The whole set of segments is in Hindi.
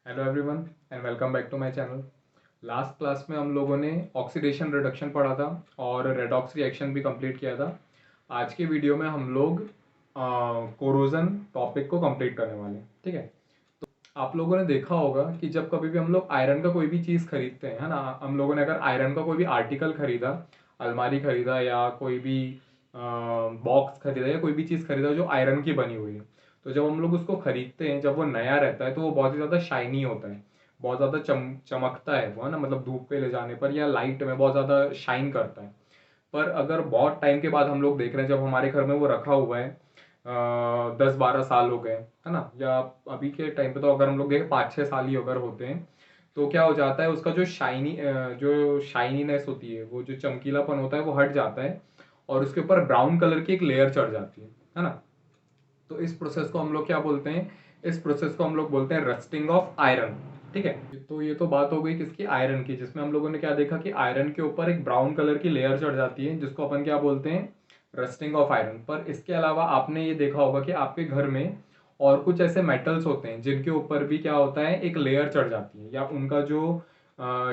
Hello everyone and welcome back to my channel. Last class में हम लोगों ने ऑक्सीडेशन रिडक्शन पढ़ा था और रेडॉक्स रिएक्शन भी कंप्लीट किया था। आज के वीडियो में हम लोग कोरोजन टॉपिक को कंप्लीट करने वाले हैं। ठीक है, आप लोगों ने देखा होगा कि जब कभी भी हम लोग आयरन का कोई भी चीज़ खरीदते हैं, है ना, हम लोगों ने अगर आयरन का कोई भी आर्टिकल खरीदा, अलमारी खरीदा या कोई भी बॉक्स खरीदा या कोई भी चीज़ खरीदा जो आयरन की बनी हुई है, तो जब हम लोग उसको खरीदते हैं, जब वो नया रहता है तो वो बहुत ही ज़्यादा शाइनी होता है, बहुत ज़्यादा चमकता है वो, है ना, मतलब धूप पे ले जाने पर या लाइट में बहुत ज़्यादा शाइन करता है। पर अगर बहुत टाइम के बाद हम लोग देख रहे हैं, जब हमारे घर में वो रखा हुआ है, 10-12 साल हो गए, है ना, या अभी के टाइम पे तो अगर हम लोग देखें 5-6 साल ही अगर होते हैं, तो क्या हो जाता है, उसका जो शाइनीनेस होती है, वो जो चमकीलापन होता है वो हट जाता है और उसके ऊपर ब्राउन कलर की एक लेयर चढ़ जाती है ना। तो इस प्रोसेस को हम लोग क्या बोलते हैं, इस प्रोसेस को हम लोग बोलते हैं रस्टिंग ऑफ आयरन। ठीक है, तो ये तो बात हो गई किसकी, आयरन की, जिसमें हम लोगों ने क्या देखा कि आयरन के ऊपर एक ब्राउन कलर की लेयर चढ़ जाती है जिसको अपन क्या बोलते हैं, रस्टिंग ऑफ आयरन। पर इसके अलावा आपने ये देखा होगा कि आपके घर में और कुछ ऐसे मेटल्स होते हैं जिनके ऊपर भी क्या होता है, एक लेयर चढ़ जाती है या उनका जो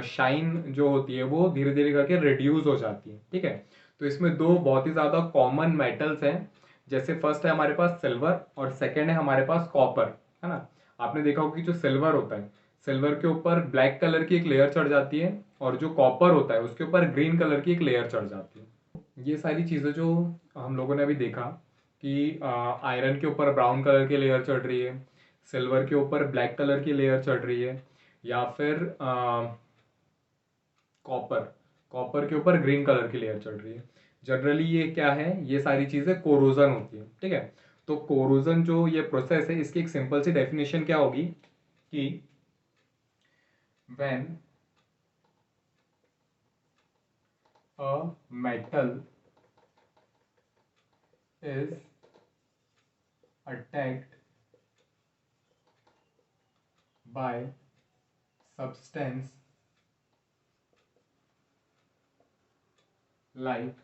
शाइन जो होती है वो धीरे धीरे करके रिड्यूस हो जाती है। ठीक है, तो इसमें दो बहुत ही ज़्यादा कॉमन मेटल्स हैं। जैसे फर्स्ट है हमारे पास सिल्वर और सेकेंड है हमारे पास कॉपर, है ना। आपने देखा होगा कि जो सिल्वर होता है, सिल्वर के ऊपर ब्लैक कलर की एक लेयर चढ़ जाती है और जो कॉपर होता है उसके ऊपर ग्रीन कलर की एक लेयर चढ़ जाती है। ये सारी चीज़ें जो हम लोगों ने अभी देखा कि आयरन के ऊपर ब्राउन कलर की लेयर चढ़ रही है, सिल्वर के ऊपर ब्लैक कलर की लेयर चढ़ रही है, या फिर कॉपर कॉपर के ऊपर ग्रीन कलर की लेयर चढ़ रही है। जनरली ये क्या है, ये सारी चीज़ें कोरोजन होती है। ठीक है, तो कोरोजन जो ये प्रोसेस है, इसकी एक सिंपल सी डेफिनेशन क्या होगी कि when a metal is attacked by substance like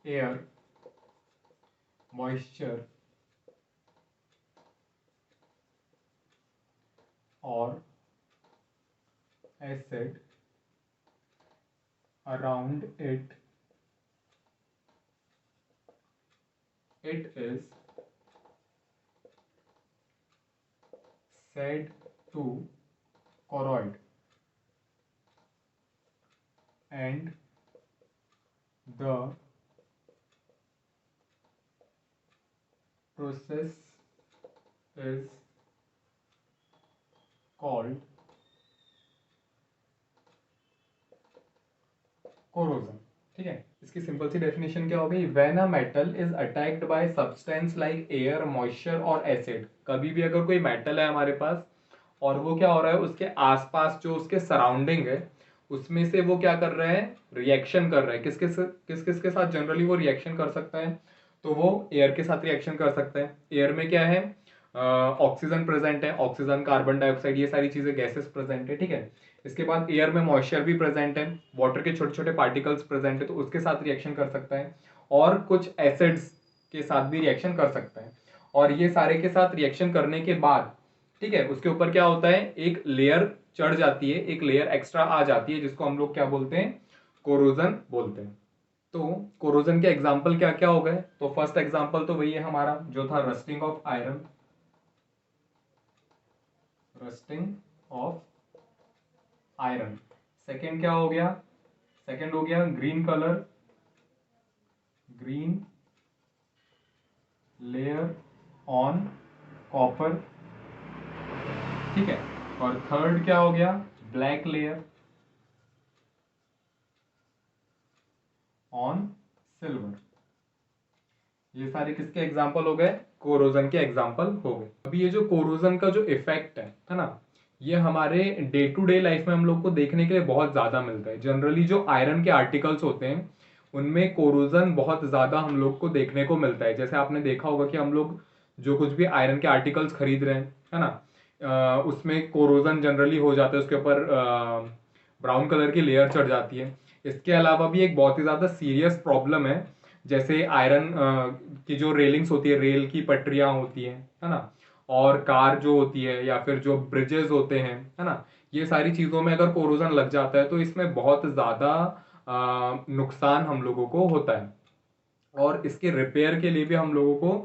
air, moisture or acid around it, it is said to corrode, and the process is called corrosion। ठीक है, इसकी सिंपल सी डेफिनेशन क्या हो गई, when a metal is attacked by substance like air, moisture और एसिड। कभी भी अगर कोई मेटल है हमारे पास और वो क्या हो रहा है, उसके आसपास जो उसके सराउंडिंग है उसमें से वो क्या कर रहे हैं, रिएक्शन कर रहे हैं। किस किस के साथ जनरली वो रिएक्शन कर सकता है, तो वो एयर के साथ रिएक्शन कर सकता है। एयर में क्या है, ऑक्सीजन प्रेजेंट है, ऑक्सीजन, कार्बन डाइऑक्साइड, ये सारी चीजें गैसेस प्रेजेंट है। ठीक है, इसके बाद एयर में मॉइस्चर भी प्रेजेंट है, वाटर के छोटे छोटे पार्टिकल्स प्रेजेंट है, तो उसके साथ रिएक्शन कर सकता है और कुछ एसिड्स के साथ भी रिएक्शन कर सकता है। और ये सारे के साथ रिएक्शन करने के बाद, ठीक है, उसके ऊपर क्या होता है, एक लेयर चढ़ जाती है, एक लेयर एक्स्ट्रा आ जाती है जिसको हम लोग क्या बोलते हैं, कोरोजन बोलते हैं। तो कोरोजन के एग्जाम्पल क्या क्या हो गए, तो फर्स्ट एग्जाम्पल तो वही है हमारा जो था rusting of iron, rusting of iron. Second क्या हो गया, सेकेंड हो गया green colour, green layer on copper. ठीक है, और थर्ड क्या हो गया, ब्लैक लेयर ऑन सिल्वर। ये सारे किसके एग्जाम्पल हो गए, कोरोजन के एग्जाम्पल हो गए। अभी ये जो कोरोजन का जो इफेक्ट है ना, ये हमारे डे टू डे लाइफ में हम लोग को देखने के लिए बहुत ज्यादा मिलता है। जनरली जो आयरन के आर्टिकल्स होते हैं उनमें कोरोजन बहुत ज्यादा हम लोग को देखने को मिलता है। जैसे आपने देखा होगा कि हम लोग जो कुछ भी आयरन के आर्टिकल्स खरीद रहे हैं, है ना, उसमें कोरोजन जनरली हो जाता है, उसके ऊपर ब्राउन कलर की लेयर चढ़ जाती है। इसके अलावा भी एक बहुत ही ज़्यादा सीरियस प्रॉब्लम है, जैसे आयरन की जो रेलिंग्स होती है, रेल की पटरियां होती हैं, है ना, और कार जो होती है या फिर जो ब्रिजेस होते हैं, है ना, ये सारी चीज़ों में अगर कोरोजन लग जाता है तो इसमें बहुत ज़्यादा नुकसान हम लोगों को होता है। और इसके रिपेयर के लिए भी हम लोगों को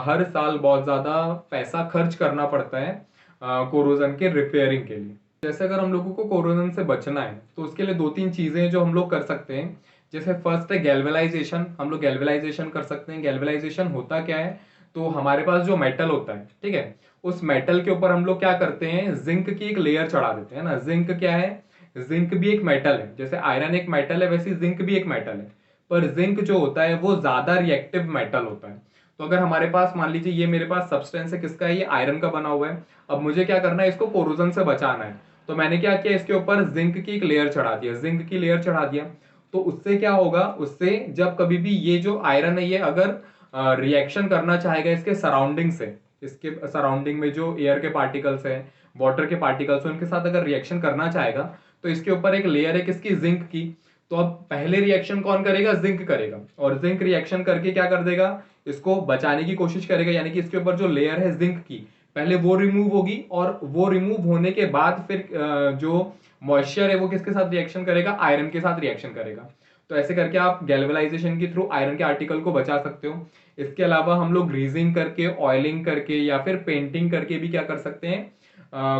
हर साल बहुत ज़्यादा पैसा खर्च करना पड़ता है कोरोजन के रिपेयरिंग के लिए। जैसे अगर हम लोगों को कोरोजन से बचना है तो उसके लिए 2-3 चीज़ें जो हम लोग कर सकते हैं। जैसे फर्स्ट है गैल्वेलाइजेशन। हम लोग गैल्वेलाइजेशन कर सकते हैं। गैल्वेलाइजेशन होता क्या है, तो हमारे पास जो मेटल होता है, ठीक है, उस मेटल के ऊपर हम लोग क्या करते हैं, जिंक की एक लेयर चढ़ा देते हैं ना। जिंक क्या है, जिंक भी एक मेटल है। जैसे आयरन एक मेटल है, वैसे जिंक भी एक मेटल है। पर जिंक जो होता है वो ज्यादा रिएक्टिव मेटल होता है। तो अगर हमारे पास मान लीजिए ये मेरे पास सब्सटेंस है, किसका है, ये आयरन का बना हुआ है। अब मुझे क्या करना है, इसको कोरोजन से बचाना है। तो मैंने क्या किया, इसके ऊपर जिंक की एक लेयर चढ़ा दिया, जिंक की लेयर चढ़ा दिया। तो उससे क्या होगा, उससे जब कभी भी ये जो आयरन है ये अगर रिएक्शन करना चाहेगा इसके सराउंडिंग से, इसके सराउंडिंग में जो एयर के पार्टिकल्स है, वाटर के पार्टिकल्स है, उनके साथ अगर रिएक्शन करना चाहेगा तो इसके ऊपर एक लेयर है किसकी, जिंक की। तो अब पहले रिएक्शन कौन करेगा, जिंक करेगा। और जिंक रिएक्शन करके क्या कर देगा, इसको बचाने की कोशिश करेगा। यानी कि इसके ऊपर जो लेयर है जिंक की, पहले वो रिमूव होगी, और वो रिमूव होने के बाद फिर जो मॉइस्चर है वो किसके साथ रिएक्शन करेगा, आयरन के साथ रिएक्शन करेगा। तो ऐसे करके आप गैल्वेलाइजेशन के थ्रू आयरन के आर्टिकल को बचा सकते हो। इसके अलावा हम लोग ग्रीजिंग करके, ऑयलिंग करके या फिर पेंटिंग करके भी क्या कर सकते हैं,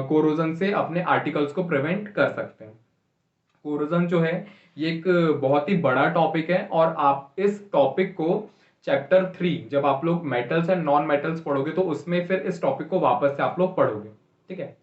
कोरोजन से अपने आर्टिकल्स को प्रिवेंट कर सकते हैं। कोरोजन जो है ये एक बहुत ही बड़ा टॉपिक है, और आप इस टॉपिक को चैप्टर 3 जब आप लोग मेटल्स एंड नॉन मेटल्स पढ़ोगे तो उसमें फिर इस टॉपिक को वापस से आप लोग पढ़ोगे, ठीक है।